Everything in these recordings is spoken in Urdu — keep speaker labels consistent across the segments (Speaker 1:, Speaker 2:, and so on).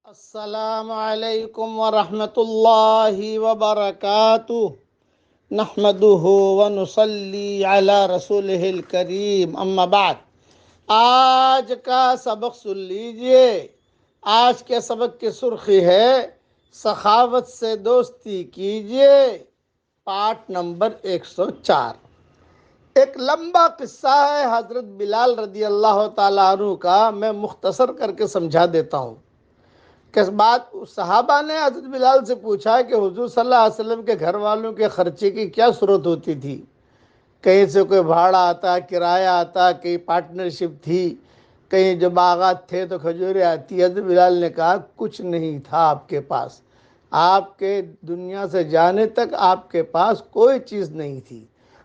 Speaker 1: السلام علیکم ورحمۃ اللہ وبرکاتہ نحمده ونصلی علی رسولہ الکریم اما بعد۔ آج کا سبق سن لیجئے۔ آج کے سبق کی سرخی ہے سخاوت سے دوستی کیجئے، پارٹ نمبر 104۔ ایک لمبا قصہ ہے حضرت بلال رضی اللہ تعالیٰ عنہ کا، میں مختصر کر کے سمجھا دیتا ہوں۔ کہ بات صحابہ نے حضرت بلال سے پوچھا کہ حضور صلی اللہ علیہ وسلم کے گھر والوں کے خرچے کی کیا صورت ہوتی تھی؟ کہیں سے کوئی بھاڑا آتا، کرایہ آتا، کہیں پارٹنرشپ تھی، کہیں جو باغات تھے تو کھجوریں آتی۔ حضرت بلال نے کہا کچھ نہیں تھا آپ کے پاس، آپ کے دنیا سے جانے تک آپ کے پاس کوئی چیز نہیں تھی۔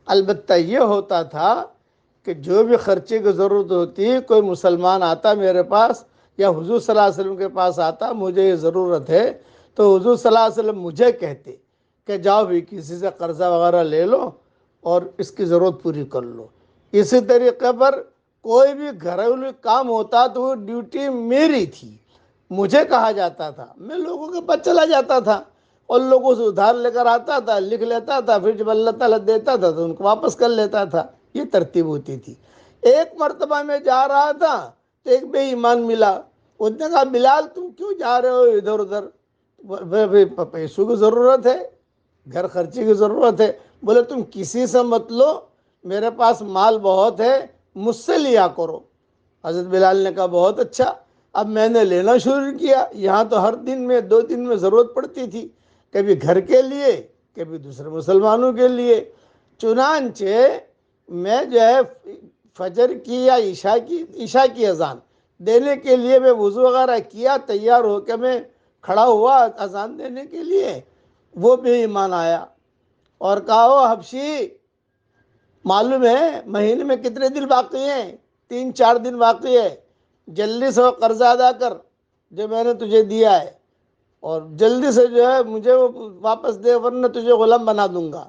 Speaker 1: البتہ یہ ہوتا تھا کہ جو بھی خرچے کی ضرورت ہوتی، کوئی مسلمان آتا میرے پاس یا حضور صلی اللہ علیہ وسلم کے پاس آتا، مجھے یہ ضرورت ہے، تو حضور صلی اللہ علیہ وسلم مجھے کہتے کہ جاؤ بھی کسی سے قرضہ وغیرہ لے لو اور اس کی ضرورت پوری کر لو۔ اسی طریقے پر کوئی بھی گھریلو کام ہوتا تو وہ ڈیوٹی میری تھی، مجھے کہا جاتا تھا، میں لوگوں کے پاس چلا جاتا تھا اور لوگوں سے ادھار لے کر آتا تھا، لکھ لیتا تھا، پھر جب اللہ تعالیٰ دیتا تھا تو ان کو واپس کر لیتا تھا۔ یہ ترتیب ہوتی تھی۔ ایک مرتبہ میں جا رہا تھا تو ایک بے ایمان ملا، اس نے کہا بلال تم کیوں جا رہے ہو ادھر ادھر؟ پیسوں کی ضرورت ہے، گھر خرچی کی ضرورت ہے۔ بولے تم کسی سے مت لو، میرے پاس مال بہت ہے، مجھ سے لیا کرو۔ حضرت بلال نے کہا بہت اچھا۔ اب میں نے لینا شروع کیا۔ یہاں تو ہر دن میں 2 دن میں ضرورت پڑتی تھی، کبھی گھر کے لیے، کبھی دوسرے مسلمانوں کے لیے۔ چنانچہ میں جو ہے فجر کی یا عشاء کی اذان دینے کے لیے میں وضو وغیرہ کیا، تیار ہو کے میں کھڑا ہوا اذان دینے کے لیے، وہ بے ایمان آیا اور کہا او حبشی، معلوم ہے مہینے میں کتنے دن باقی ہیں؟ 3-4 دن باقی ہے، جلدی سے وہ قرضہ ادا کر جو میں نے تجھے دیا ہے، اور جلدی سے جو ہے مجھے وہ واپس دے ورنہ تجھے غلام بنا دوں گا۔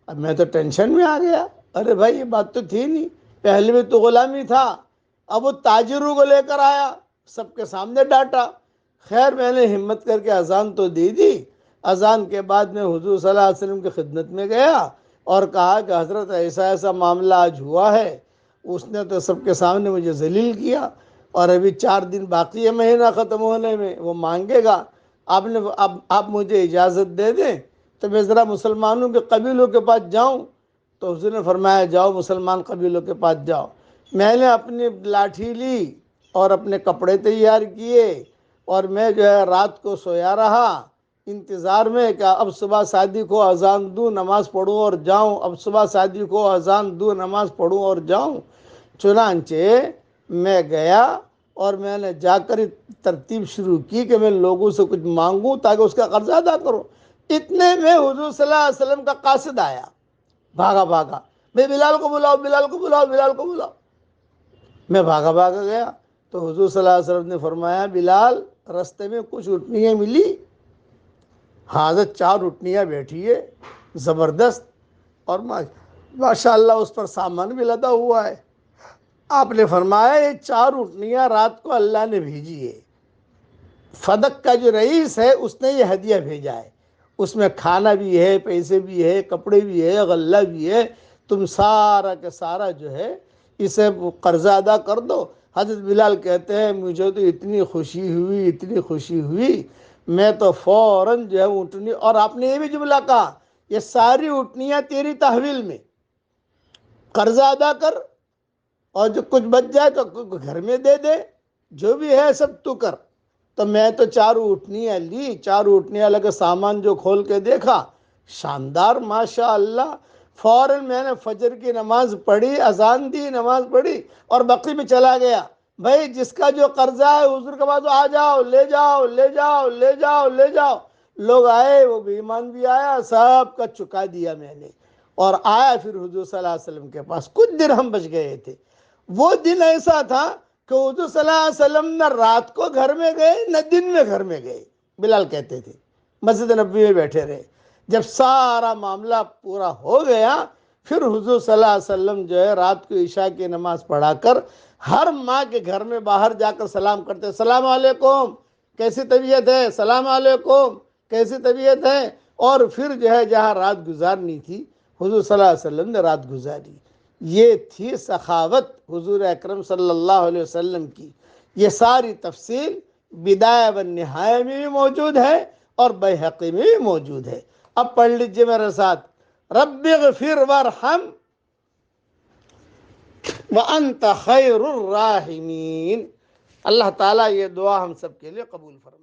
Speaker 1: اب میں تو ٹینشن میں آ گیا، ارے بھائی یہ بات تو تھی نہیں، پہلے بھی تو غلامی تھا۔ اب وہ تاجروں کو لے کر آیا، سب کے سامنے ڈانٹا۔ خیر میں نے ہمت کر کے اذان تو دی دی۔ اذان کے بعد میں حضور صلی اللہ علیہ وسلم کی خدمت میں گیا اور کہا کہ حضرت ایسا ایسا معاملہ آج ہوا ہے، اس نے تو سب کے سامنے مجھے ذلیل کیا اور ابھی 4 دن باقی ہے مہینہ ختم ہونے میں، وہ مانگے گا۔ آپ مجھے اجازت دے دیں تو میں ذرا مسلمانوں کے قبیلوں کے پاس جاؤں۔ تو حضور نے فرمایا جاؤ مسلمان قبیلوں کے پاس جاؤ۔ میں نے اپنی لاٹھی لی اور اپنے کپڑے تیار کیے اور میں جو ہے رات کو سویا رہا انتظار میں کہ اب صبح صادق کو اذان دوں، نماز پڑھوں اور جاؤں، اب صبح صادق کو اذان دوں، نماز پڑھوں اور جاؤں۔ چنانچہ میں گیا اور میں نے جا کر ترتیب شروع کی کہ میں لوگوں سے کچھ مانگوں تاکہ اس کا قرضہ ادا کروں۔ اتنے میں حضور صلی اللہ علیہ وسلم کا قاصد آیا، بھاگا بھاگا، میں بلال کو بلاؤ، بلال کو بلاؤ، بلال کو بلاؤ۔ میں بھاگا بھاگا گیا تو حضور صلی اللہ علیہ وسلم نے فرمایا بلال رستے میں کچھ اٹھنیاں ملی؟ حاضر 4 اٹھنیاں بیٹھی ہے زبردست، اور ماشاءاللہ اس پر سامان بھی لدا ہوا ہے۔ آپ نے فرمایا یہ 4 اٹھنیاں رات کو اللہ نے بھیجی ہے، فدق کا جو رئیس ہے اس نے یہ ہدیہ بھیجا ہے، اس میں کھانا بھی ہے، پیسے بھی ہے، کپڑے بھی ہے، غلہ بھی ہے، تم سارا کا سارا جو ہے اسے قرضہ ادا کر دو۔ حضرت بلال کہتے ہیں مجھے تو اتنی خوشی ہوئی، اتنی خوشی ہوئی، میں تو فوراً جو ہے اٹھنی، اور آپ نے یہ بھی جملہ کہا یہ ساری اٹھنیاں تیری تحویل میں، قرضہ ادا کر اور جو کچھ بچ جائے تو گھر میں دے دے، جو بھی ہے سب تو کر۔ تو میں تو 4 اٹھنیاں لی، 4 اٹھنیاں لگے، سامان جو کھول کے دیکھا شاندار ماشاءاللہ۔ فوراً میں نے فجر کی نماز پڑھی، اذان دی، نماز پڑھی اور بقی میں چلا گیا۔ بھائی جس کا جو قرضہ ہے حضور کے پاس آ جاؤ، لے جاؤ، لے جاؤ، لے جاؤ، لے جاؤ۔ لوگ آئے، وہ بے ایمان بھی آیا، سب کا چکا دیا میں نے، اور آیا پھر حضور صلی اللہ علیہ وسلم کے پاس، کچھ درہم بچ گئے تھے۔ وہ دن ایسا تھا کہ حضور صلی اللہ علیہ وسلم نہ رات کو گھر میں گئے نہ دن میں گھر میں گئے، بلال کہتے تھے، مسجد نبوی میں بیٹھے رہے۔ جب سارا معاملہ پورا ہو گیا پھر حضور صلی اللہ علیہ وسلم جو ہے رات کو عشاء کی نماز پڑھا کر ہر ماں کے گھر میں باہر جا کر سلام کرتے، السلام علیکم، کیسی طبیعت ہے، السلام علیکم، کیسی طبیعت ہے، اور پھر جو ہے جہاں رات گزارنی تھی حضور صلی اللہ علیہ وسلم نے رات گزاری۔ یہ تھی سخاوت حضور اکرم صلی اللہ علیہ وسلم کی۔ یہ ساری تفصیل بدایہ و نہایہ میں بھی موجود ہے اور بیہقی میں بھی موجود ہے۔ اب پڑھ لیجئے میرے ساتھ، رب اغفر وارحم وانت خیر الراحمین۔ اللہ تعالیٰ یہ دعا ہم سب کے لیے قبول فرمائے۔